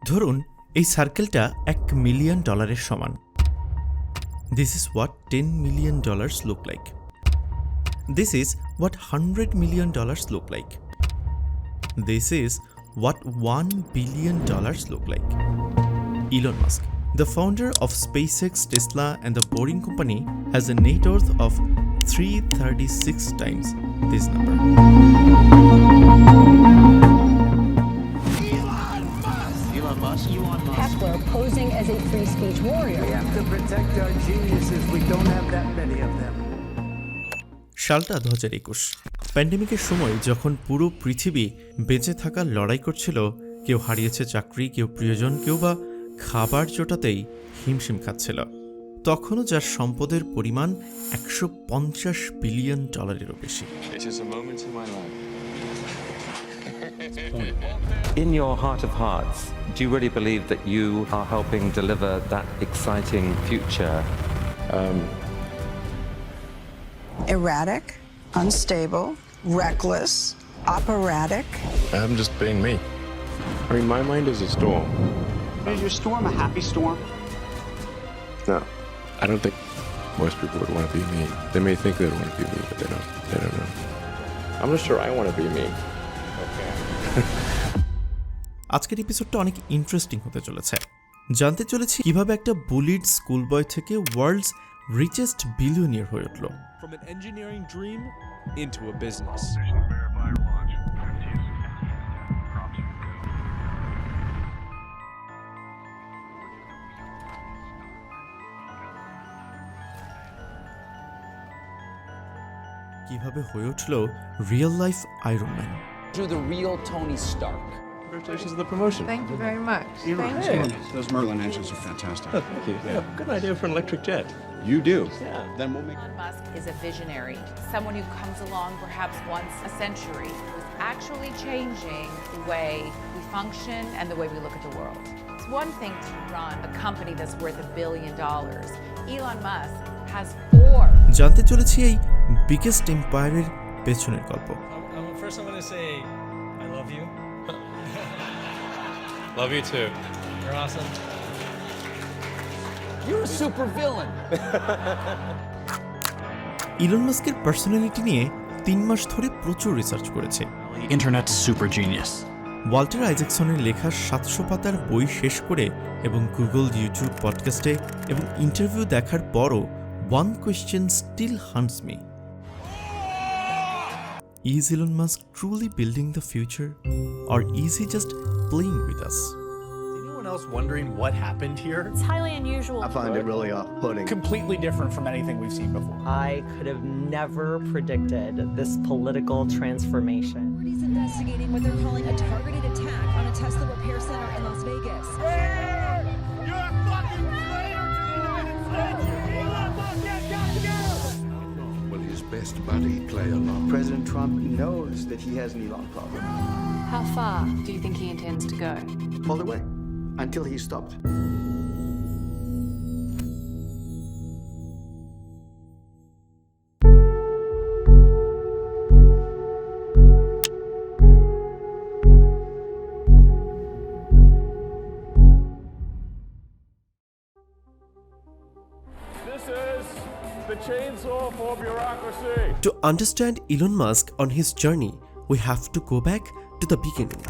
ধরুন এই সার্কেলটা $1 মিলিয়ন সমান। This is what $10 million look like. This is what $100 million look like. This is what $1 billion look like. Elon Musk, the founder of SpaceX, Tesla, and the Boring Company, has a net worth of 336 times this number. Heckler posing as a free speech warrior. We have to protect our geniuses. We don't have that many of them. সালটা 2021। প্যান্ডেমিকের সময় যখন পুরো পৃথিবী বেঁচে থাকার লড়াই করছিল, কেউ হারিয়েছে চাকরি, কেউ প্রিয়জন, কেউ বা খাবার জোটাতেই হিমশিম খাচ্ছিল, তখনও যার সম্পদের পরিমাণ $150 বিলিয়ন বেশি। In your heart of hearts, do you really believe that you are helping deliver that exciting future? Erratic, unstable, reckless, operatic. I'm just being me. I mean, my mind is a storm. Is your storm a happy storm? No, I don't think most people would want to be me. They may think they want to be me, but they don't know. I'm not sure I want to be me. আজকের এপিসোডটা অনেক interesting হতে চলেছে। জানতে চলেছি কিভাবে একটা bullied school বয় থেকে world's richest billionaire হয়ে উঠল। From an engineering dream into a business. কিভাবে হয়ে উঠল real life iron man. You're the real Tony Stark. Congratulations on the promotion. Thank you very much. Those Merlin engines are fantastic. Oh, thank you. Yeah, good idea for an electric jet. You do. Yeah. Then we'll make. Elon Musk is a visionary, someone who comes along perhaps once a century, who's actually changing the way we function and the way we look at the world. It's one thing to run a company that's worth $1 billion. Elon Musk has 4. জানতে চলেছি এই biggest এম্পায়ারের পেছনের গল্প। First I'm going to say I love you. Love you too. You're awesome. You're a supervillain. Elon মাস্কের personality নিয়ে 3 মাস ধরে প্রচুর research করেছে। Internet's super genius. ওয়াল্টার আইজাকসনের লেখা 700 পাতার বই শেষ করে এবং গুগল, ইউটিউব, পডকাস্টে এবং ইন্টারভিউ দেখার পরও one question still haunts me. Is Elon Musk truly building the future, or is he just playing with us? Is anyone else wondering what happened here? It's highly unusual. I find it really off-putting. Completely different from anything we've seen before. I could have never predicted this political transformation. Authorities investigating what they're calling a targeted attack on a Tesla repair center in Las Vegas. You're a fucking traitor to the United States! Elon Musk has got to go! Will his best buddy play along? President Trump knows that he has an Elon problem. How far do you think he intends to go? All the way. Until he's stopped. This is the chainsaw for bureaucracy. To understand Elon Musk on his journey, we have to go back to the beginning.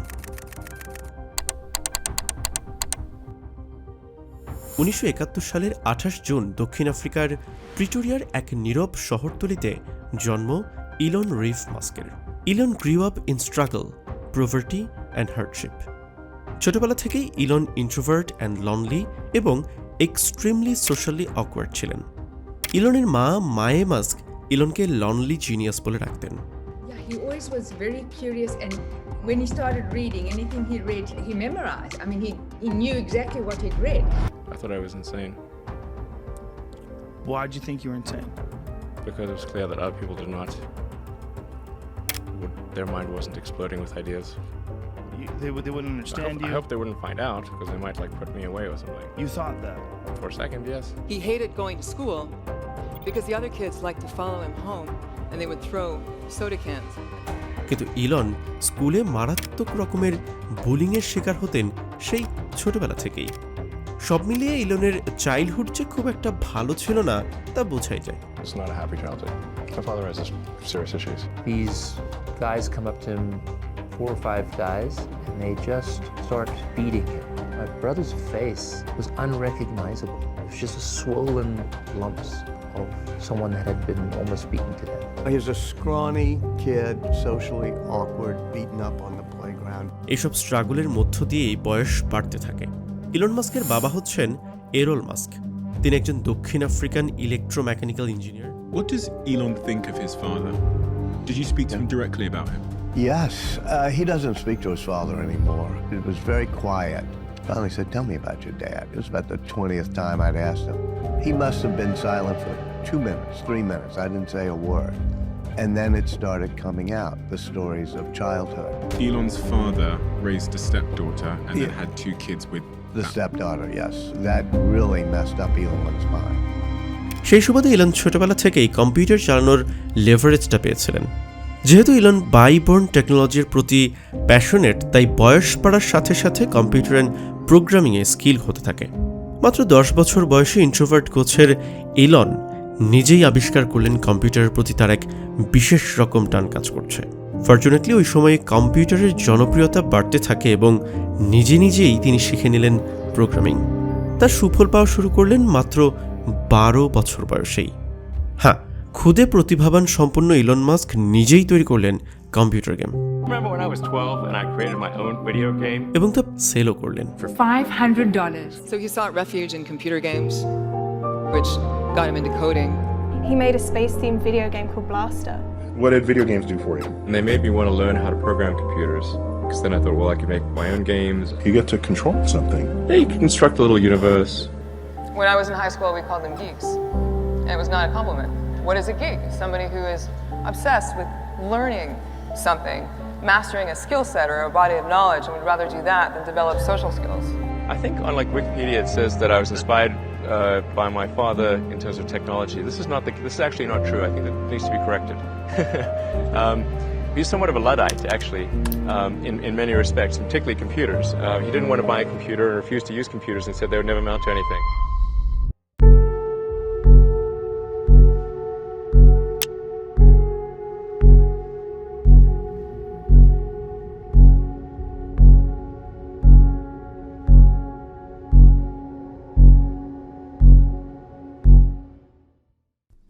1971 সালের 28 June দক্ষিণ আফ্রিকার প্রিটোরিয়ার এক নীরব শহরতলিতে জন্ম Elon Reeve মাস্কের। Elon grew up in struggle, poverty and hardship. ছোটবেলা থেকেই Elon introvert and lonely এবং extremely socially awkward ছিলেন। ইলনের মা মায়ে মাস্ক ইলনকে লনলি জিনিয়াস বলে রাখতেন। He always was very curious, and when he started reading, anything he read, he memorized. I mean, he knew exactly what he'd read. I thought I was insane. Why'd you think you were insane? Because it was clear that other people did not. Their mind wasn't exploding with ideas. They wouldn't understand you? I hope they wouldn't find out, because they might put me away or something. You thought that? For a second, yes. He hated going to school because the other kids liked to follow him home and they would throw soda cans. কিন্তু Elon স্কুলে মারাত্মক রকমের বুলিংয়ের শিকার হতেন সেই ছোটবেলা থেকেই। সব মিলিয়ে ইলনের চাইল্ডহুড যে খুব একটা ভালো ছিল না তা বোঝাই যায়। It's not a happy childhood. My father has serious issues. These guys come up to him, 4 or 5 guys, and they just start beating him. My brother's face was unrecognizable. It was just swollen lumps of someone that had been almost beaten to death. He's a scrawny kid, socially awkward, beaten up on the playground. এসব স্ট্রাগলের মধ্য দিয়েই বয়স বাড়তে থাকে। Elon মাস্কের বাবা হচ্ছেন এরল mask. তিনি একজন দক্ষিণ African electromechanical engineer. What does Elon think of his father? Did you speak to him directly about him? Yes, he doesn't speak to his father anymore. It was very quiet. Finally said, "Tell me about your dad." It was about the 20th time I'd asked him. He must have been silent for 2 minutes, 3 minutes. I didn't say a word. And then it started coming out, the stories of childhood. Elon's father raised a stepdaughter and then had 2 kids with the stepdaughter, yes. That really messed up Elon's mind. সেই সুবাদে Elon ছোটবেলা থেকেই computer চালানোর লেভারেজটা পেয়েছিলেন। যেহেতু Elon বাইবর্ন টেকনোলজির প্রতি passionate, তাই বয়স বাড়ার সাথে সাথে কম্পিউটার অ্যান্ড প্রোগ্রামিংয়ে স্কিল হতে থাকে। মাত্র 10 বছর বয়সে ইন্ট্রোভার্ট গোছের ইলন নিজেই আবিষ্কার করলেন কম্পিউটারের প্রতি তার এক বিশেষ রকম টান কাজ করছে। ফরচুনেটলি ওই সময়ে কম্পিউটারের জনপ্রিয়তা বাড়তে থাকে এবং নিজেই তিনি শিখে নিলেন প্রোগ্রামিং। তার সুফল পাওয়া শুরু করলেন মাত্র 12 বছর বয়সেই। হ্যাঁ, খুদে প্রতিভাবান সম্পন্ন ইলন মাস্ক নিজেই তৈরি করলেন computer game. Remember when I was 12 and I created my own video game? এবং তা সেলও করলেন for $500. So he sought refuge in computer games, which got him into coding. He made a space-themed video game called Blaster. What did video games do for you? And they made me want to learn how to program computers. Because then I thought, well, I could make my own games. You get to control something. Yeah, you can construct a little universe. When I was in high school, we called them geeks. And it was not a compliment. What is a geek? Somebody who is obsessed with learning something, mastering a skill set or a body of knowledge, and would rather do that than develop social skills. I think on like Wikipedia it says that I was inspired by my father in terms of technology. This is actually not true. I think that needs to be corrected. He's somewhat of a Luddite, actually, in many respects, particularly computers. He didn't want to buy a computer and refused to use computers and said they would never amount to anything.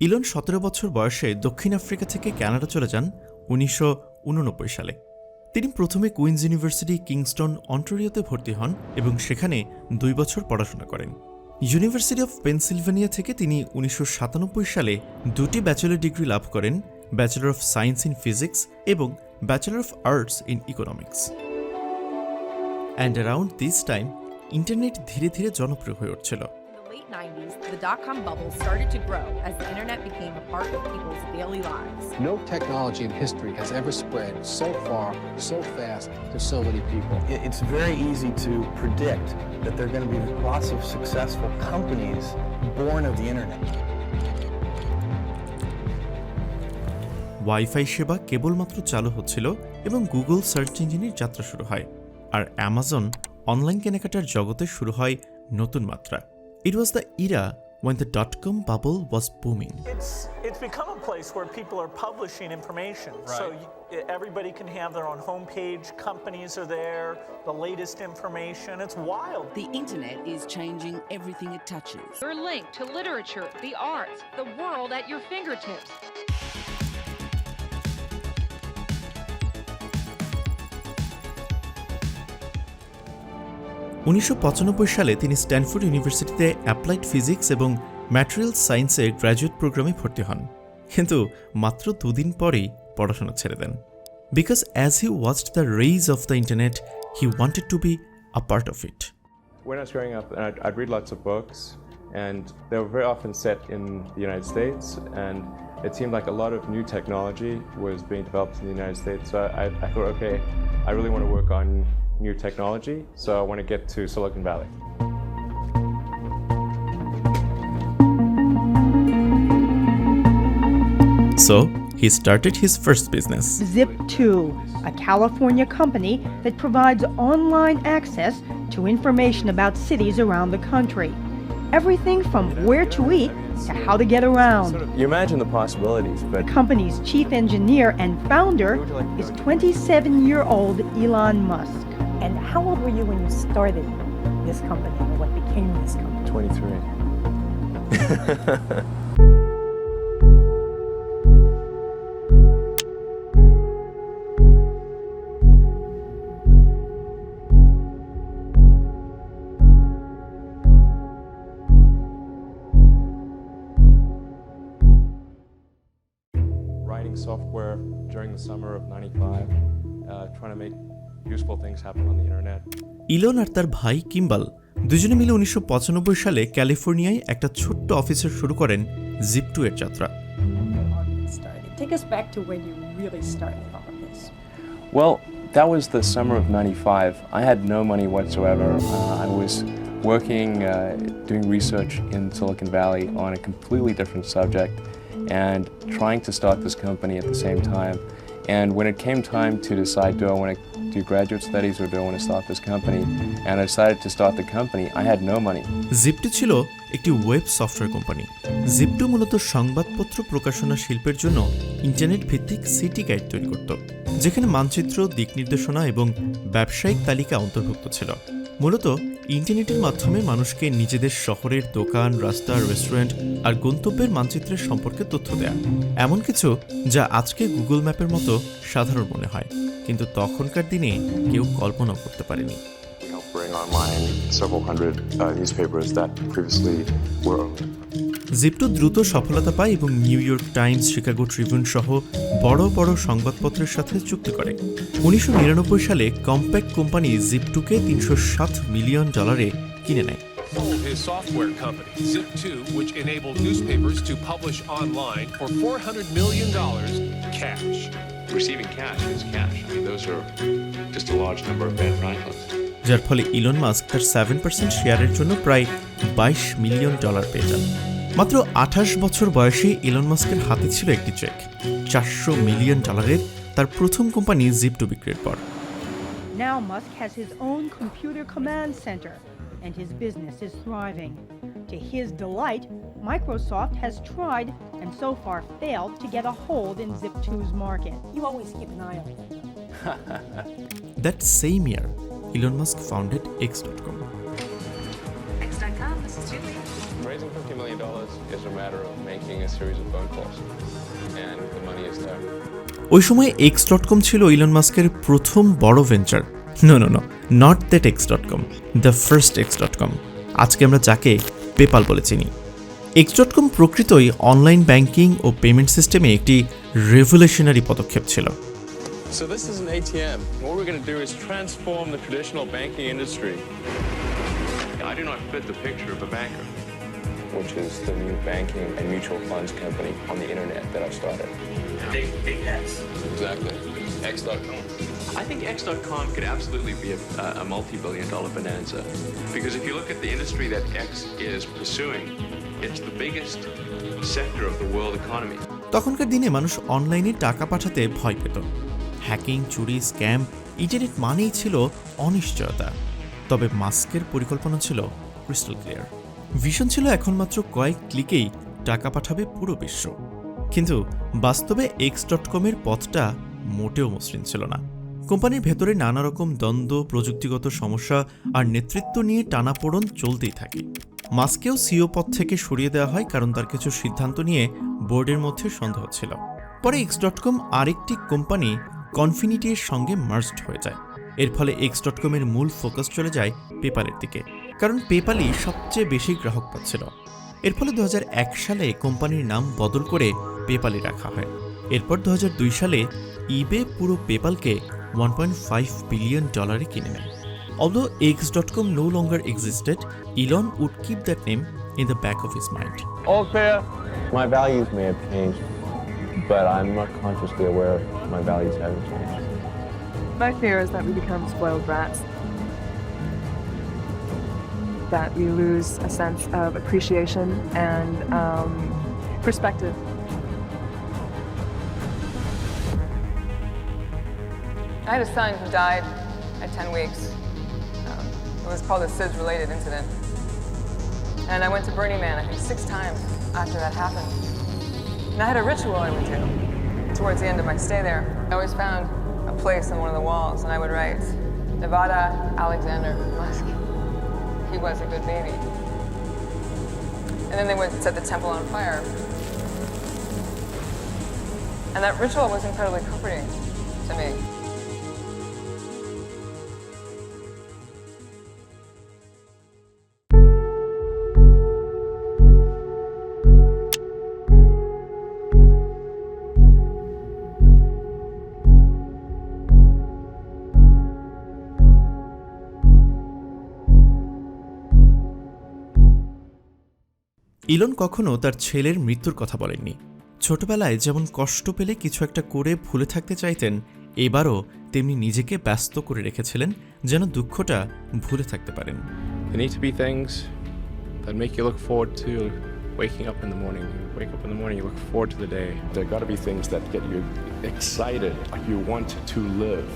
Elon 17 বছর বয়সে দক্ষিণ Africa থেকে Canada চলে যান 1989 সালে। তিনি প্রথমে queen's university Kingston অন্টারিওতে ভর্তি হন এবং সেখানে 2 বছর পড়াশোনা করেন। ইউনিভার্সিটি অফ পেনসিলভেনিয়া থেকে তিনি 1997 সালে 2টি ব্যাচেলর ডিগ্রি লাভ করেন, bachelor of science in physics এবং bachelor of arts in economics. And around this time internet ধীরে ধীরে জনপ্রিয় হয়ে উঠছিল। In the 90s, the dot-com bubble started to grow as the internet became a part of people's daily lives. No technology in history has ever spread so far, so fast to so many people. It's very easy to predict that there are going to be lots of successful companies born of the internet. Wifi সেবা কেবলমাত্র চালু হচ্ছিল এবং Google search ইঞ্জিনের যাত্রা শুরু হয়, আর Amazon online কেনাকাটার জগতে শুরু হয় নতুন মাত্রা। It was the era when the dot-com bubble was booming. It's become a place where people are publishing information. Right. So everybody can have their own homepage, companies are there, the latest information. It's wild. The internet is changing everything it touches. You're linked to literature, the arts, the world at your fingertips. সালে তিনি Stanford ইউনিভার্সিটিতে applied physics এবং material সায়েন্সে graduate প্রোগ্রামে ভর্তি হন, কিন্তু মাত্র 2 দিন পরেই পড়াশোনা ছেড়ে দেন। Because as he watched the rise of the internet, he wanted to be a part of it. When I was growing up, I'd read lots of books, and they were very often set in the United States, and it seemed like a lot of new technology was being developed in the United States. So I thought, okay, I really want to work on new technology, so I want to get to Silicon Valley. So he started his first business. Zip2, a California company that provides online access to information about cities around the country. Everything from where to eat to how to get around. You imagine the possibilities, but The company's chief engineer and founder is 27-year-old Elon Musk. And how old were you when you started this company, or what became this company? 23. Writing software during the summer of 95, trying to make useful things happen on the internet. Elon আর তার ভাই কিম্বাল দুজনে মিলে 1995 সালে ক্যালিফোর্নিয়ায় একটা ছোট্ট অফিসের শুরু করেন জিপ2 এর যাত্রা। Take us back to when you really started all of this. Well, that was the summer of 95. I had no money whatsoever. I was working, doing research in Silicon Valley on a completely different subject and trying to start this company at the same time. And when it came time to decide, do I want to do graduate studies or do I want to start this company? And I decided to start the company. I had no money. জিপ2 ছিল একটি web software company. জিপ2 মূলত সংবাদপত্র প্রকাশনা শিল্পের জন্য internet ভিত্তিক city guide তৈরি করত, যেখানে মানচিত্র, দিক নির্দেশনা এবং ব্যবসায়িক তালিকা অন্তর্ভুক্ত ছিল। মূলত ইন্টারনেটের মাধ্যমে মানুষকে নিজেদের শহরের দোকান, রাস্তা, রেস্টুরেন্ট আর গন্তব্যের মানচিত্রের সম্পর্কে তথ্য দেয়া, এমন কিছু যা আজকে গুগল ম্যাপের মতো সাধারণ মনে হয়, কিন্তু তখনকার দিনে কেউ কল্পনাও করতে পারেনি। Bring online several hundred newspapers that previously were owned. জিপ2 দ্রুত সফলতা পায় এবং new York Times, Chicago Tribune সহ বড় বড় সংবাদপত্রের সাথে চুক্তি করে। 1999 সালে কম্প্যাক্ট কোম্পানি জিপ2কে $307 মিলিয়ন কিনে নেয়। Sold his software company, Zip2, which enabled newspapers to publish online for $400 million cash. Receiving cash is cash. I mean, those are just a large number of Ben Franklins. যার ফলে Elon Musk তার 7% শেয়ারের জন্য প্রায় $22 million পেয়ে যান। মাত্র 28 বছর বয়সে ইলন মাস্কের হাতে ছিল একটি চেক $400 মিলিয়ন তার প্রথম কোম্পানি জিপ2 বিক্রির পর। Now Musk has his own computer command center, and his business is thriving. To his delight, Microsoft has tried and so far failed to get a hold in Zip2's market. You always keep an eye on it. That same year, Elon Musk founded X.com. X.com, this is Julie. Raising $50 million is a matter of making a series of phone calls, and the money is there. ওই সময় X.com ছিল Elon মাস্কের প্রথম বড় venture. No, not that X.com, the first X.com, আজকে আমরা যাকে PayPal বলে চিনি। X.com প্রকৃতই অনলাইন ব্যাংকিং ও পেমেন্ট সিস্টেমে একটি রেভলিউশনারি পদক্ষেপ ছিল। So this is an ATM. What we're going to do is transform the traditional banking industry. I do not fit the picture of a banker. Which is the new banking and mutual funds company on the internet that I started. Big X. Exactly. X.com. I think X.com could absolutely be a multi-billion-dollar bonanza. Because if you look at the industry that X is pursuing, it's the biggest sector of the world economy. তখনকার দিনে মানুষ অনলাইনে টাকা পাঠাতে ভয় পেত। Hacking, চুরি, scam, internet মানেই ছিল অনিশ্চয়তা। তবে মাস্কের পরিকল্পনা ছিল ক্রিস্টাল ক্লিয়ার। ভিশন ছিল এখন মাত্র কয়েক ক্লিকেই টাকা পাঠাবে পুরো বিশ্ব। কিন্তু বাস্তবে X.com এর পথটা মোটেও মসৃণ ছিল না। কোম্পানির ভেতরে নানা রকম দ্বন্দ্ব, প্রযুক্তিগত সমস্যা আর নেতৃত্ব নিয়ে টানাপোড়ন চলতেই থাকে। মাস্কেও সিও পদ থেকে সরিয়ে দেওয়া হয় কারণ তার কিছু সিদ্ধান্ত নিয়ে বোর্ডের মধ্যে সন্দেহ ছিল। পরে X.com আরেকটি কোম্পানি কনফিনিটির সঙ্গে মার্জড হয়ে যায়। এর ফলে X.com এর মূল ফোকাস চলে যায় পেপালের দিকে, কারণ পেপালই সবচেয়ে বেশি গ্রাহক পাচ্ছিল। এর ফলে 2001 সালে কোম্পানির নাম বদল করে পেপালে রাখা হয়। এরপর 2002 সালে ইবে পুরো পেপালকে $1.5 বিলিয়ন কিনে নেয়। Although X.com no longer existed, Elon would keep that name in the back of his mind. All clear. My values may have changed, but I'm not consciously aware my values haven't changed. My fear is that we become spoiled brats. That we lose a sense of appreciation and perspective. I had a son who died at 10 weeks. It was called a SIDS-related incident. And I went to Burning Man, I think 6 times after that happened. And I had a ritual I went to towards the end of my stay there. I always found a place on one of the walls, and I would write, Nevada Alexander Musk. He was a good baby. And then they would set the temple on fire. And that ritual was incredibly comforting to me. Elon কখনো তার ছেলের মৃত্যুর কথা বলেননি। ছোটবেলায় যেমন কষ্ট পেলে কিছু একটা করে ভুলে থাকতে চাইতেন, এবারও তেমনি নিজেকে ব্যস্ত করে রেখেছিলেন যেন দুঃখটা ভুলে থাকতে পারেন। There need to be things that make you look forward to waking up in the morning. You wake up in the morning, you look forward to the day. There got to be things that get you excited, like you want to live.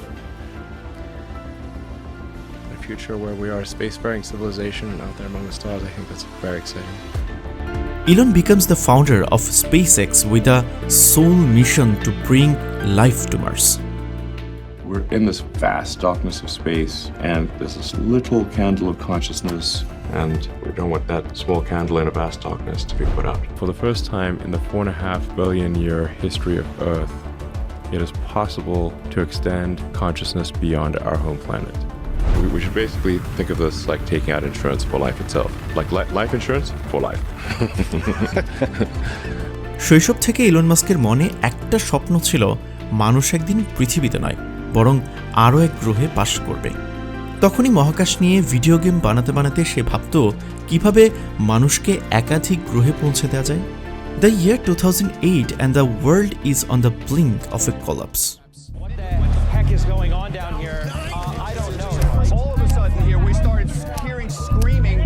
A future where we are a spacefaring civilization out there among the stars, I think that's very exciting. Elon becomes the founder of SpaceX with a sole mission to bring life to Mars. We're in this vast darkness of space, and there's this little candle of consciousness, and we don't want that small candle in a vast darkness to be put out. For the first time in the 4.5 billion year history of Earth, it is possible to extend consciousness beyond our home planet. We should basically think of this like taking out insurance for life itself. Like life insurance for life. শৈশব থেকে Elon মাস্কের মনে একটা স্বপ্ন ছিল, মানুষ একদিন পৃথিবীতে নয় বরং আরও এক গ্রহে বাস করবে। তখনই মহাকাশ নিয়ে ভিডিও গেম বানাতে বানাতে সে ভাবত কিভাবে মানুষকে একাধিক গ্রহে পৌঁছে দেওয়া যায়। The year 2008 and the world is on the brink of a collapse. What the heck is going on down here? I don't know. All of a sudden here we started hearing screaming.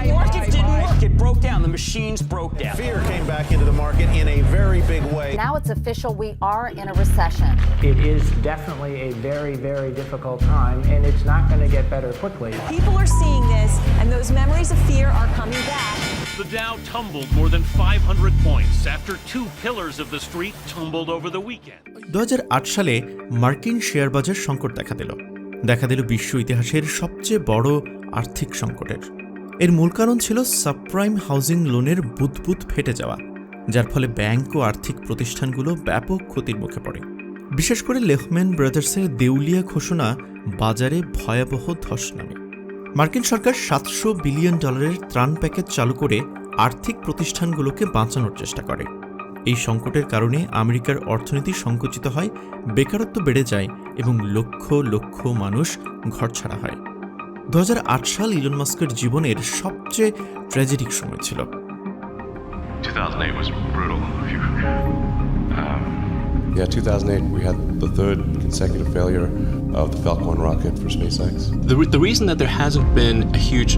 The market didn't work. It broke down. The machines broke down. Fear came back into the market in a very big way. Now it's official. We are in a recession. It is definitely a very, very difficult time, and it's not going to get better quickly. People are seeing this, and those memories of fear are coming back. The Dow tumbled more than 500 points after 2 pillars of the street tumbled over the weekend. 2008 সালে মার্কিন share বাজার সংকট দেখা দিল বিশ্ব ইতিহাসের সবচেয়ে বড় আর্থিক সংকটের। এর মূল কারণ ছিল সাবপ্রাইম হাউজিং লোনের বুদবুদ ফেটে যাওয়া, যার ফলে ব্যাংক ও আর্থিক প্রতিষ্ঠানগুলো ব্যাপক ক্ষতির মুখে পড়ে। বিশেষ করে লেহম্যান ব্রাদার্সের দেউলিয়া ঘোষণা বাজারে ভয়াবহ ধস নামে। মার্কিন সরকার $700 বিলিয়ন ত্রাণ প্যাকেজ চালু করে আর্থিক প্রতিষ্ঠানগুলোকে বাঁচানোর চেষ্টা করে। এই সংকটের কারণে আমেরিকার অর্থনীতি সংকুচিত হয়, বেকারত্ব বেড়ে যায় এবং লক্ষ লক্ষ মানুষ ঘরছাড়া হয়। 2008 সাল ইলন মাস্কের জীবনের সবচেয়ে ট্র্যাজেডিক সময় ছিল। 2008 was brutal. 2008 we had the 3rd consecutive failure of the Falcon rocket for SpaceX. The reason that there hasn't been a huge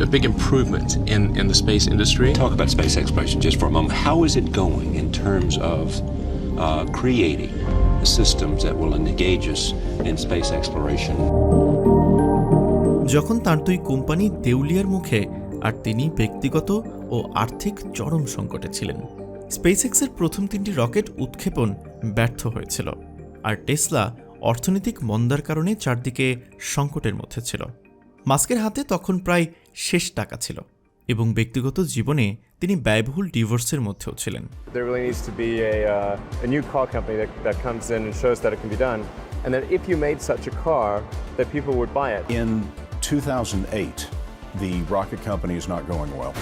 a big improvement in the space industry. Talk about space exploration just for a moment. How is it going in terms of creating systems that will engage us in space exploration? যখন তার 2 company দেউলিয়ার মুখে আর তিনি ব্যক্তিগত ও আর্থিক চরম সংকটে ছিলেন। স্পেসএক্সের প্রথম 3টি রকেট উৎক্ষেপণ ব্যর্থ হয়েছিল, আর টেসলা অর্থনৈতিক মন্দার কারণে চারদিকে সংকটের মধ্যে ছিল। মাস্কের হাতে তখন প্রায় শেষ টাকা ছিল এবং ব্যক্তিগত জীবনে তিনি ব্যয়বহুল ডিভোর্সের মধ্যেও ছিলেন। There really needs to be a new car company that comes in and shows that it can be done, and that if you made such a car, that people would buy it. In 2008, the rocket company is not going well.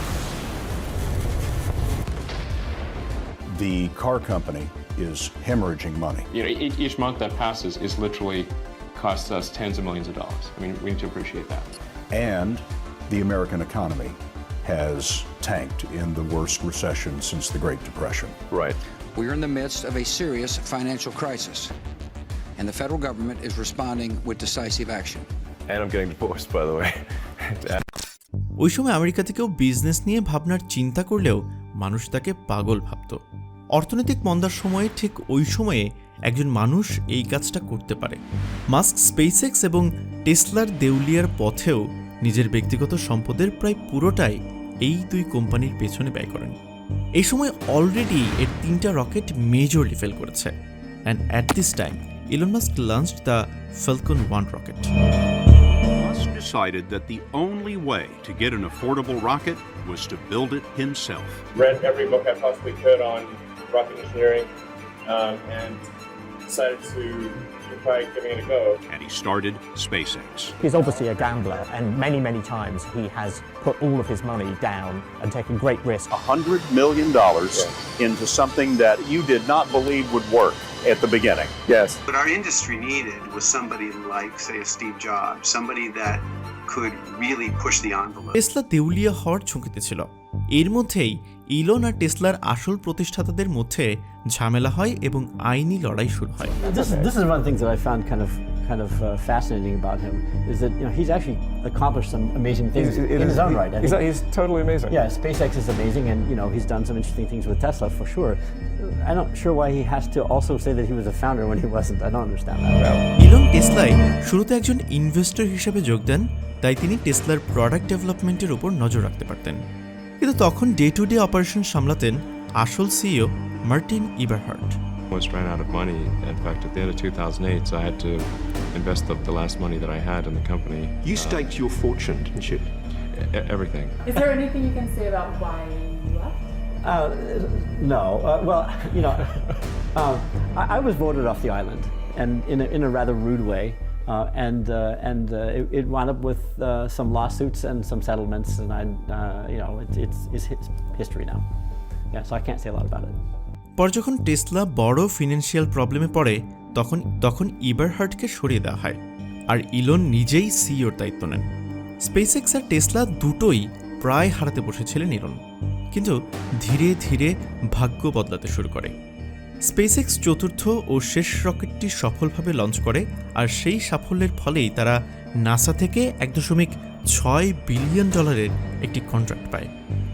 The car company is hemorrhaging money. You know, each month that passes is literally costs us tens of millions of dollars. I mean, we need to appreciate that. And the American economy has tanked in the worst recession since the Great Depression. Right. We're in the midst of a serious financial crisis, and the federal government is responding with decisive action. And I'm getting divorced, by the way. ওই সময় America থেকেও business নিয়ে ভাবনার চিন্তা করলেও মানুষ তাকে পাগল ভাবত। অর্থনৈতিক মন্দার সময়ে ঠিক ওই সময়ে একজন মানুষ এই কাজটা করতে পারে। মাস্ক স্পেসএক্স এবং টেসলার দেউলিয়ার পথেও নিজের ব্যক্তিগত সম্পদের প্রায় পুরোটাই এই দুই কোম্পানির পেছনে ব্যয় করেন। এই সময় অলরেডি এর 3টা রকেট মেজরলি ফেল করেছে। And at this time Elon Musk launched the Falcon 1 rocket. Musk decided that the only way to get an affordable rocket was to build it himself. Read every book I possibly could on rocket engineering and decided to try giving it a go. And he started SpaceX. He's obviously a gambler, and many, many times he has put all of his money down and taken great risk. $100 million into something that you did not believe would work at the beginning. Yes. What our industry needed was somebody like, say, a Steve Jobs, somebody that could really push the envelope. Tesla দেউলিয়া হওয়ার ঝুঁকিতে ছিল। এর মধ্যেই Elon আর টেসলার আসল প্রতিষ্ঠাতাদের মধ্যে ঝামেলা হয় এবং আইনি লড়াই শুরু হয়। This is one of the things that I found kind of fascinating about him is that he's actually accomplished some amazing things in his own right. He's totally amazing. Yeah, SpaceX is amazing, and he's done some interesting things with Tesla for sure. I'm not sure why he has to also say that he was a founder when he wasn't. I don't understand that. Elon টেসলায় শুরুতে একজন investor হিসেবে যোগ দেন, তাই তিনি টেসলার product ডেভেলপমেন্টের উপর নজর রাখতে পারতেন। কিন্তু তখন ডে টু ডে অপারেশন সামলাতেন আসল CEO Martin Eberhard. Almost ran out of money. In fact, at the end of 2008, so I had to invest the last money that I had in the company. You staked your fortune, didn't you? Everything. Is there anything you can say about why you left? No. I was voted off the island, and in a rather rude way. It wound up with some lawsuits and some settlements, and it's history now. Yeah, so I can't say a lot about it. পর যখন Tesla বড় financial প্রবলেমে পড়ে তখন ইবারহার্টকে সরিয়ে দেওয়া হয়, আর Elon নিজেই সিইওর দায়িত্ব নেন। স্পেসএক্স আর টেসলা দুটোই প্রায় হারাতে বসেছিলেন ইলন, কিন্তু ধীরে ধীরে ভাগ্য বদলাতে শুরু করে। স্পেসএক্স চতুর্থ ও শেষ রকেটটি সফলভাবে লঞ্চ করে, আর সেই সাফল্যের ফলেই তারা নাসা থেকে $1.6 বিলিয়ন একটি কন্ট্রাক্ট পায়।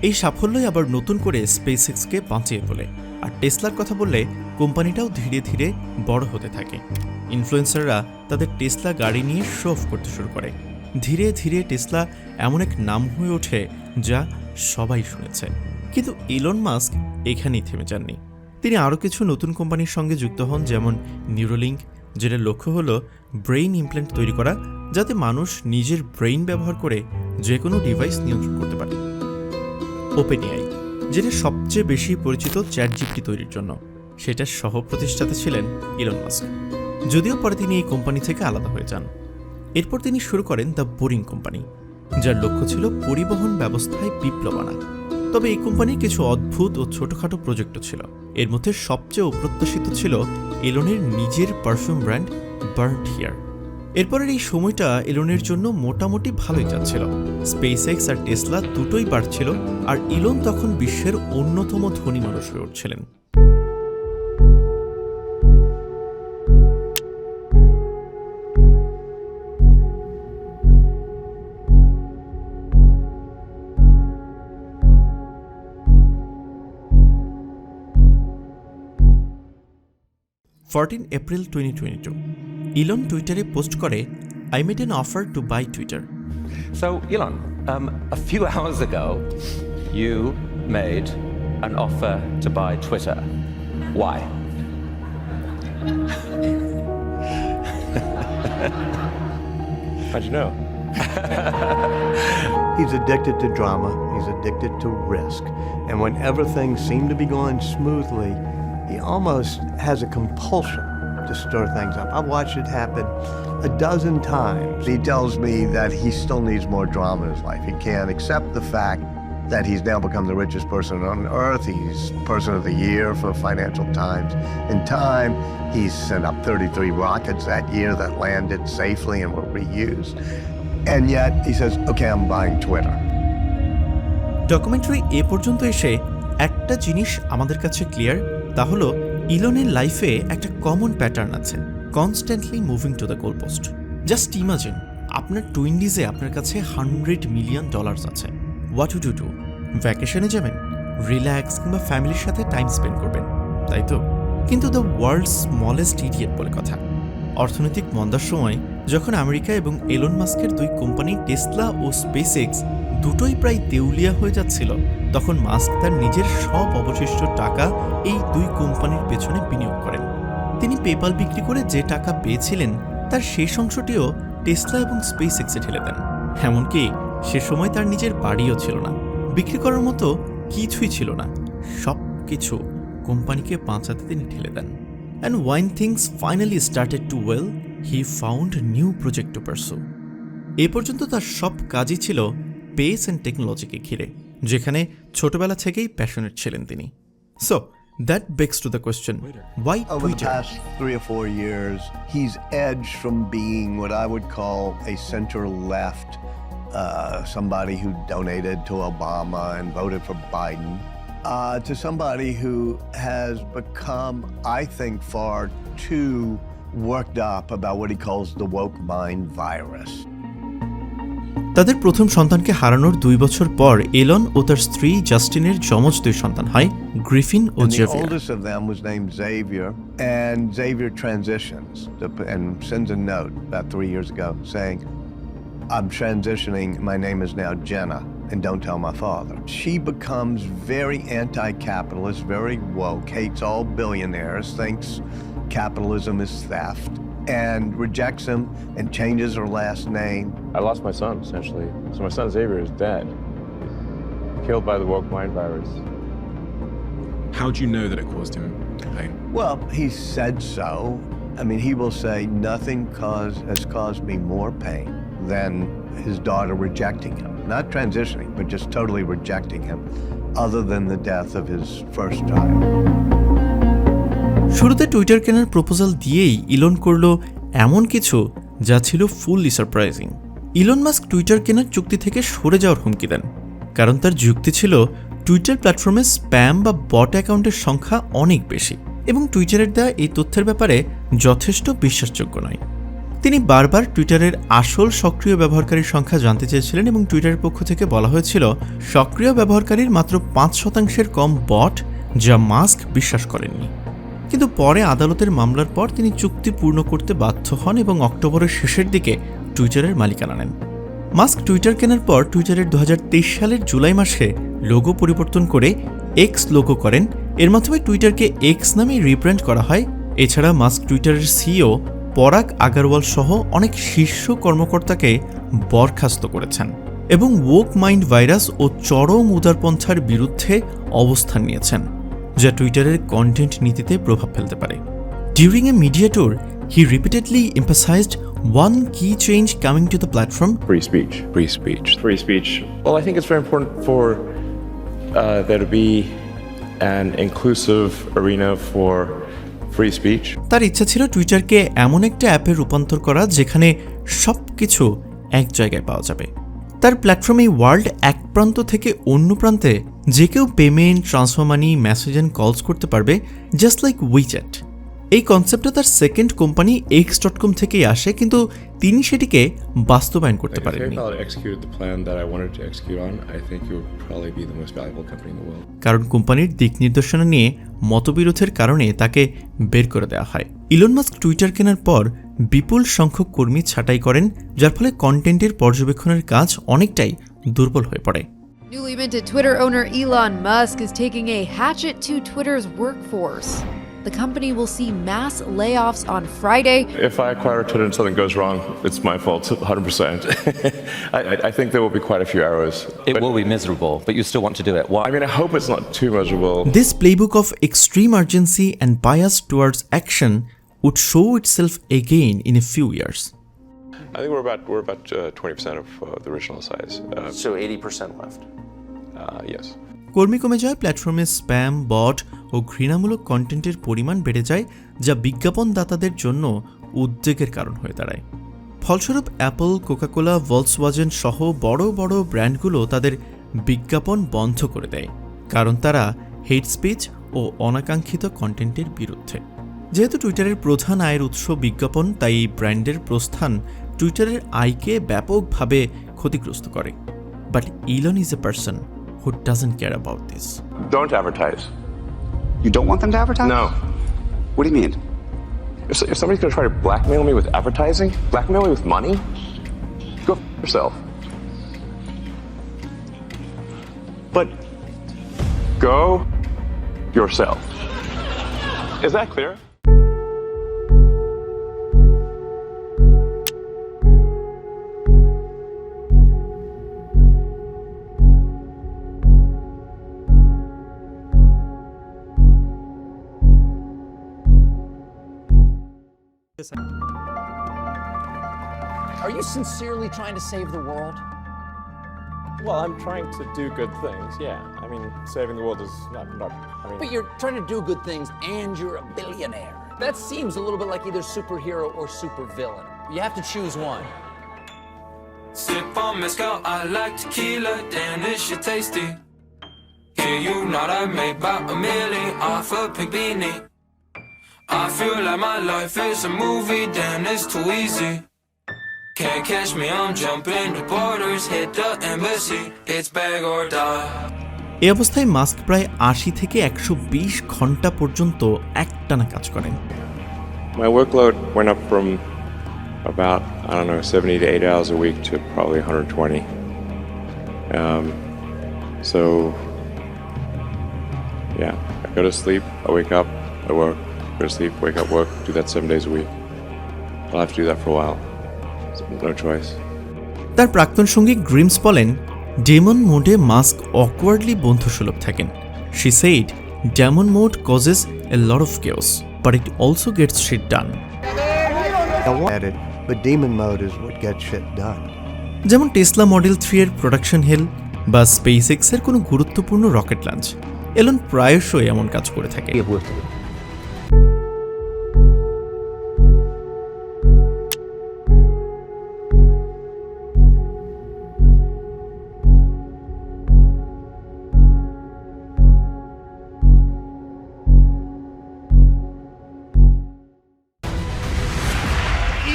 এই সাফল্যই আবার নতুন করে স্পেসএক্সকে বাঁচিয়ে তোলে। আর টেসলার কথা বললে কোম্পানিটাও ধীরে ধীরে বড় হতে থাকে। ইনফ্লুয়েন্সাররা তাদের টেসলা গাড়ি নিয়ে শো অফ করতে শুরু করে। ধীরে ধীরে টেসলা এমন এক নাম হয়ে ওঠে যা সবাই শুনেছে। কিন্তু ইলন মাস্ক এখানেই থেমে যাননি। তিনি আরও কিছু নতুন কোম্পানির সঙ্গে যুক্ত হন, যেমন নিউরোলিঙ্ক, যেটার লক্ষ্য হলো ব্রেইন ইমপ্ল্যান্ট তৈরি করা, যাতে মানুষ নিজের ব্রেইন ব্যবহার করে যে কোনো ডিভাইস নিয়ন্ত্রণ করতে পারে। ওপেনএআই, যেটা সবচেয়ে বেশি পরিচিত চ্যাটজিপিটি তৈরির জন্য, সেটার সহ প্রতিষ্ঠাতা ছিলেন ইলন মাস্ক, যদিও পরে তিনি এই কোম্পানি থেকে আলাদা হয়ে যান। এরপর তিনি শুরু করেন দ্য বোরিং কোম্পানি, যার লক্ষ্য ছিল পরিবহন ব্যবস্থায় বিপ্লব আনা। তবে এই কোম্পানির কিছু অদ্ভুত ও ছোটখাটো প্রজেক্টও ছিল। এর মধ্যে সবচেয়ে অপ্রত্যাশিত ছিল এলনের নিজের পারফিউম ব্র্যান্ড বার্ন্ট হিয়ার। এরপরের এই সময়টা এলনের জন্য মোটামুটি ভালোই যাচ্ছিল। স্পেসএক্স আর টেসলা দুটোই বাড়ছিল, আর ইলন তখন বিশ্বের অন্যতম ধনী মানুষ হয়ে উঠছিলেন। April 2022, Elon টুইটারে পোস্ট করে, I made an offer to buy Twitter. So, Elon, a few hours ago, you made an offer to buy Twitter. Why? How'd you know? He's addicted to drama. He's addicted to risk. And whenever things seem to be going smoothly, he almost has a compulsion to stir things up. I've watched it happen a dozen times. He tells me that he still needs more drama in his life. He can't accept the fact that he's now become the richest person on earth. He's Person of the Year for Financial Times. In time, he's sent up 33 rockets that year that landed safely and were reused. And yet, he says, okay, I'm buying Twitter. Documentary এ পর্যন্ত এসে একটা জিনিস আমাদের কাছে clear, তা হলো ইলনের লাইফে একটা কমন প্যাটার্ন আছে, constantly moving to the goal post. Just imagine, আপনার টুইন্ডিজে আপনার কাছে $100 মিলিয়ন আছে। What would you do? ভ্যাকেশনে যাবেন, রিল্যাক্স, কিংবা ফ্যামিলির সাথে টাইম স্পেন্ড করবেন, তাই তো? কিন্তু দ্য ওয়ার্ল্ডস স্মলেস্ট ইডিয়েট বলে কথা। অর্থনৈতিক মন্দার সময় যখন আমেরিকা এবং এলন মাস্কের দুই কোম্পানি টেসলা ও স্পেসএক্স দুটোই প্রায় দেউলিয়া হয়ে যাচ্ছিল, তখন মাস্ক তার নিজের সব অবশিষ্ট টাকা এই দুই কোম্পানির পেছনে বিনিয়োগ করেন। তিনি পেপাল বিক্রি করে যে টাকা পেয়েছিলেন তার শেষ অংশটিও টেসলা এবং স্পেসএক্সে ঢেলে দেন। এমনকি সে সময় তার নিজের বাড়িও ছিল না, বিক্রি করার মতো কিছুই ছিল না, সব কিছু কোম্পানিকে বাঁচাতে তিনি ঢেলে দেন। And when things finally started to well, he found new project to pursue. এ পর্যন্ত তার সব কাজই ছিল পেস অ্যান্ড টেকনোলজিকে ঘিরে, যেখানে ছোটবেলা থেকেই প্যাশনেট ছিলেন তিনি। So, that begs to the question, why Twitter? Over the past 3 or 4 years, he's edged from being what I would call a center-left, somebody who donated to Obama and voted for Biden, to somebody who has become, I think, far too worked up about what he calls the woke mind virus. তাদের প্রথম সন্তানকে হারানোর 2 বছর পর Elon ও তার স্ত্রী জাস্টিনের যমজ 2 সন্তান হয়, গ্রিফিন ও Xavier. The oldest of them was named Xavier, and Xavier transitions and sends a note about 3 years ago saying, "I'm transitioning, my name is now Jenna, and don't tell my father." She becomes very anti-capitalist, very woke, hates all billionaires, thinks capitalism is theft, and rejects him and changes her last name. I lost my son, essentially. So my son Xavier is dead, killed by the woke mind virus. How do you know that it caused him pain? Well, he said so. I mean, he will say nothing has caused me more pain than his daughter rejecting him. Not transitioning, but just totally rejecting him, other than the death of his first child. শুরুতে Twitter কেনার proposal দিয়েই Elon করল এমন কিছু যা ছিল fully surprising. Elon Musk Twitter কেনার চুক্তি থেকে সরে যাওয়ার হুমকি দেন, কারণ তার যুক্তি ছিল টুইটার প্ল্যাটফর্মে স্প্যাম বা বট অ্যাকাউন্টের সংখ্যা অনেক বেশি এবং টুইটারের দেওয়া এই তথ্যের ব্যাপারে যথেষ্ট বিশ্বাসযোগ্য নয়। তিনি বারবার টুইটারের আসল সক্রিয় ব্যবহারকারীর সংখ্যা জানতে চেয়েছিলেন এবং টুইটারের পক্ষ থেকে বলা হয়েছিল সক্রিয় ব্যবহারকারীর মাত্র 5% কম বট, যা মাস্ক বিশ্বাস করেননি। কিন্তু পরে আদালতের মামলার পর তিনি চুক্তি পূর্ণ করতে বাধ্য হন এবং অক্টোবরের শেষের দিকে টুইটারের মালিকানা নেন। মাস্ক টুইটার কেনার পর টুইটারের 2023 সালের জুলাই মাসে লোগো পরিবর্তন করে এক্স লোগো করেন। এর মাধ্যমে টুইটারকে এক্স নামে রিব্র্যান্ড করা হয়। এছাড়া মাস্ক টুইটারের সিইও পরাগ আগারওয়াল সহ অনেক শীর্ষ কর্মকর্তাকে বরখাস্ত করেছেন এবং woke mind ভাইরাস ও চরম উদারপন্থার বিরুদ্ধে অবস্থান নিয়েছেন, যা টুইটারের কন্টেন্ট নীতিতে প্রভাব ফেলতে পারে। During a media tour, he repeatedly emphasized one key change coming to the platform: Free speech. Free speech. Free speech. Well, I think it's very important for there to be an inclusive arena for free speech. তার ইচ্ছা ছিল টুইটারকে এমন একটা অ্যাপে রূপান্তর করা যেখানে সবকিছু এক জায়গায় পাওয়া যাবে। তার প্ল্যাটফর্মে ওয়ার্ল্ড এক প্রান্ত থেকে অন্য প্রান্তে যে কেউ payment, transfer money, message and কলস করতে পারবে, জাস্ট লাইক উইচ্যাট। এই কনসেপ্টটা তার সেকেন্ড কোম্পানি x.com থেকেই আসে, কিন্তু তিনি সেটিকে বাস্তবায়ন করতে পারেননি। কারণ কোম্পানির দিক নির্দেশনা নিয়ে মতবিরোধের কারণে তাকে বের করে দেওয়া হয়। ইলন মাস্ক টুইটার কেনার পর বিপুল সংখ্যক কর্মী ছাঁটাই করেন, যার ফলে কন্টেন্টের পর্যবেক্ষণের কাজ অনেকটাই দুর্বল হয়ে পড়ে। Newly minted Twitter owner Elon Musk is taking a hatchet to Twitter's workforce. The company will see mass layoffs on Friday. If I acquire Twitter and something goes wrong, it's my fault, 100%. I think there will be quite a few errors. It will be miserable, but you still want to do it. Why? I mean, I hope it's not too miserable. This playbook of extreme urgency and bias towards action would show itself again in a few years. I think we're about 20% of the original size. So 80% left. Yes. কর্মী কমে যায়, প্ল্যাটফর্মে spam, বট ও ঘৃণামূলক কন্টেন্টের পরিমাণ বেড়ে যায়, যা বিজ্ঞাপনদাতাদের জন্য উদ্বেগের কারণ হয়ে দাঁড়ায়। ফলস্বরূপ অ্যাপল, কোকাকোলা, ভলক্সওয়াগেন সহ বড় বড় ব্র্যান্ডগুলো তাদের বিজ্ঞাপন বন্ধ করে দেয়, কারণ তারা হেট স্পিচ ও অনাকাঙ্ক্ষিত কন্টেন্টের বিরুদ্ধে। যেহেতু টুইটারের প্রধান আয়ের উৎস বিজ্ঞাপন, তাই এই ব্র্যান্ডের প্রস্থান টুইটারের আয়কে ব্যাপকভাবে ক্ষতিগ্রস্ত করে। But Elon is a person who doesn't care about this. Don't advertise. You don't want them to advertise? No. What do you mean? If somebody's going to try to blackmail me with advertising, blackmail me with money, go f yourself. But go yourself. Is that clear? Are you sincerely trying to save the world? Well, I'm trying to do good things, yeah. I mean, saving the world is not But you're trying to do good things and you're a billionaire. That seems a little bit like either superhero or supervillain. You have to choose one. Sip on mezcal, I like tequila, damn this shit tasty. Yeah, you know I made about $1 million off a pink beanie. I feel like my life is a movie, damn it's too easy. Can't catch me, I'm jumping the borders, hit the embassy, it's bag or die. এই অবস্থায় mask প্রায় 80 থেকে 120 ঘন্টা পর্যন্ত একটানা কাজ করেন। My workload went up from about, 70 to 8 hours a week to probably 120. So, yeah, I go to sleep, I wake up, I work, go to sleep, wake up, work, do that 7 days a week. I'll have to do that for a while. No choice. তার প্রাক্তন সঙ্গী গ্রিমস বলেন, demon মোডে mask অকওয়ার্ডলি বন্ধুসুলভ থাকেন। She said, demon mode causes a lot of chaos, but it also gets shit done. But demon mode is what gets shit done. যেমন Tesla model 3 এর production হেল বা space x এর কোনো গুরুত্বপূর্ণ রকেট লঞ্চ, এলন প্রায়শই এমন কাজ করে থাকে।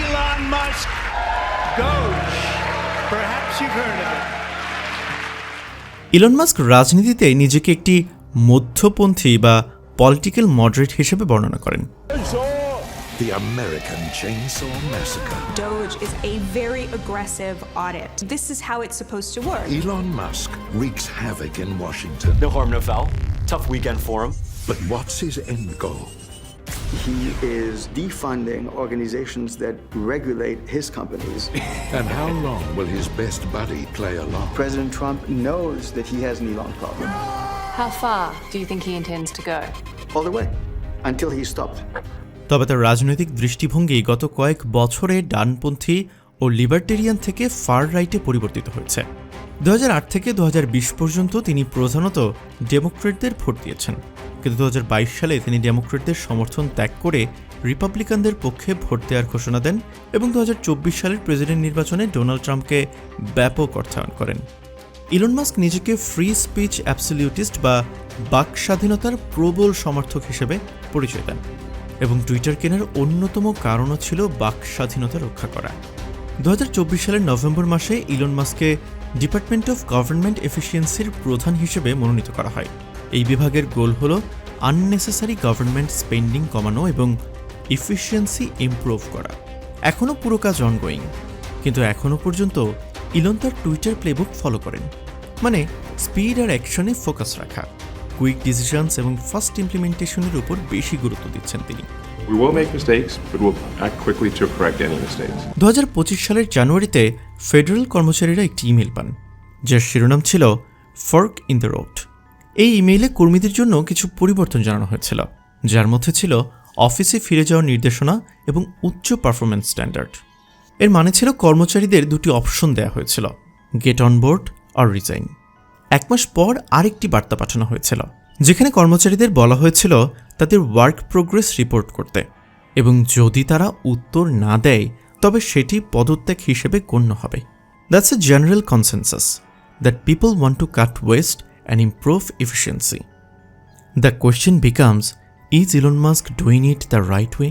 Elon Musk, Doge. Perhaps you've heard of it. Elon Musk রাজনীতিতে নিজেকে একটি মধ্যপন্থী বা পলিটিক্যাল মডারেট হিসেবে বর্ণনা করেন। The American Chainsaw Massacre. Doge is a very aggressive audit. This is how it's supposed to work. Elon Musk wreaks havoc in Washington. No harm, no foul. Tough weekend for him. But what's his end goal? He is defunding organizations that regulate his companies. And how long will his best buddy play along? President Trump knows that he has an Elon problem. How far do you think he intends to go? All the way, until he's stopped. তবে তার রাজনৈতিক দৃষ্টিভঙ্গি গত কয়েক বছরে ডানপন্থী ও libertarian থেকে fur রাইটে পরিবর্তিত হয়েছে। 2008 থেকে 2020 পর্যন্ত তিনি প্রধানত ডেমোক্রেটদের ভোট দিয়েছেন, কিন্তু 2022 সালে তিনি ডেমোক্রেটদের সমর্থন ত্যাগ করে রিপাবলিকানদের পক্ষে ভোট দেওয়ার ঘোষণা দেন এবং 2024 সালের প্রেসিডেন্ট নির্বাচনে ডোনাল্ড ট্রাম্পকে ব্যাপক অর্থায়ন করেন। ইলন মাস্ক নিজেকে ফ্রি স্পিচ অ্যাবসলিউটিস্ট বা বাক স্বাধীনতার প্রবল সমর্থক হিসেবে পরিচয় দেন এবং টুইটার কেনার অন্যতম কারণও ছিল বাক স্বাধীনতা রক্ষা করা। 2024 সালের নভেম্বর মাসে ইলন মাস্ককে ডিপার্টমেন্ট অফ গভর্নমেন্ট এফিসিয়েন্সির প্রধান হিসেবে মনোনীত করা হয়। এই বিভাগের গোল হল আননেসেসারি গভর্নমেন্ট স্পেন্ডিং কমানো এবং ইফিসিয়েন্সি ইমপ্রুভ করা। এখনও পুরো কাজ অনগোয়িং, কিন্তু এখনও পর্যন্ত ইলন তার টুইটার প্লেবুক ফলো করেন, মানে স্পিড আর অ্যাকশনে ফোকাস রাখা, কুইক ডিসিশনস এবং ফাস্ট ইমপ্লিমেন্টেশনের উপর বেশি গুরুত্ব দিচ্ছেন তিনি। We will make mistakes, but we'll act quickly to correct any mistakes. 2025 সালের জানুয়ারিতে ফেডারেল কর্মচারীরা একটি ইমেল পান, যার শিরোনাম ছিল ফর্ক ইন দ্য রোড। এই ইমেইলে কর্মীদের জন্য কিছু পরিবর্তন জানানো হয়েছিল, যার মধ্যে ছিল অফিসে ফিরে যাওয়ার নির্দেশনা এবং উচ্চ পারফরম্যান্স স্ট্যান্ডার্ড। এর মানে ছিল কর্মচারীদের দুটি অপশন দেওয়া হয়েছিল, গেট অন বোর্ড আর রিজাইন। 1 মাস পর আরেকটি বার্তা পাঠানো হয়েছিল, যেখানে কর্মচারীদের বলা হয়েছিল তাদের ওয়ার্ক প্রোগ্রেস রিপোর্ট করতে, এবং যদি তারা উত্তর না দেয় তবে সেটি পদত্যাগ হিসেবে গণ্য হবে। That's a general consensus that people want to cut West and improve efficiency. The question becomes, is Elon Musk doing it the right way?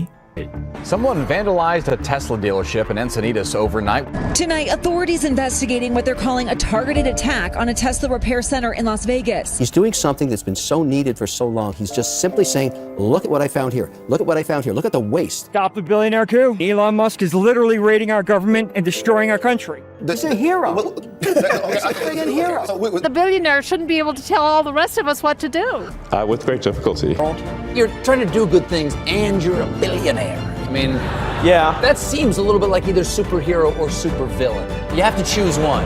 Someone vandalized a Tesla dealership in Encinitas overnight. Tonight, authorities investigating what they're calling a targeted attack on a Tesla repair center in Las Vegas. He's doing something that's been so needed for so long. He's just simply saying, look at what I found here. Look at what I found here. Look at the waste. Stop the billionaire coup. Elon Musk is literally raiding our government and destroying our country. He's a hero. He's a friggin' hero. The billionaire shouldn't be able to tell all the rest of us what to do. With great difficulty. You're trying to do good things and you're a billionaire. I mean, yeah, that seems a little bit like either superhero or supervillain. You have to choose one.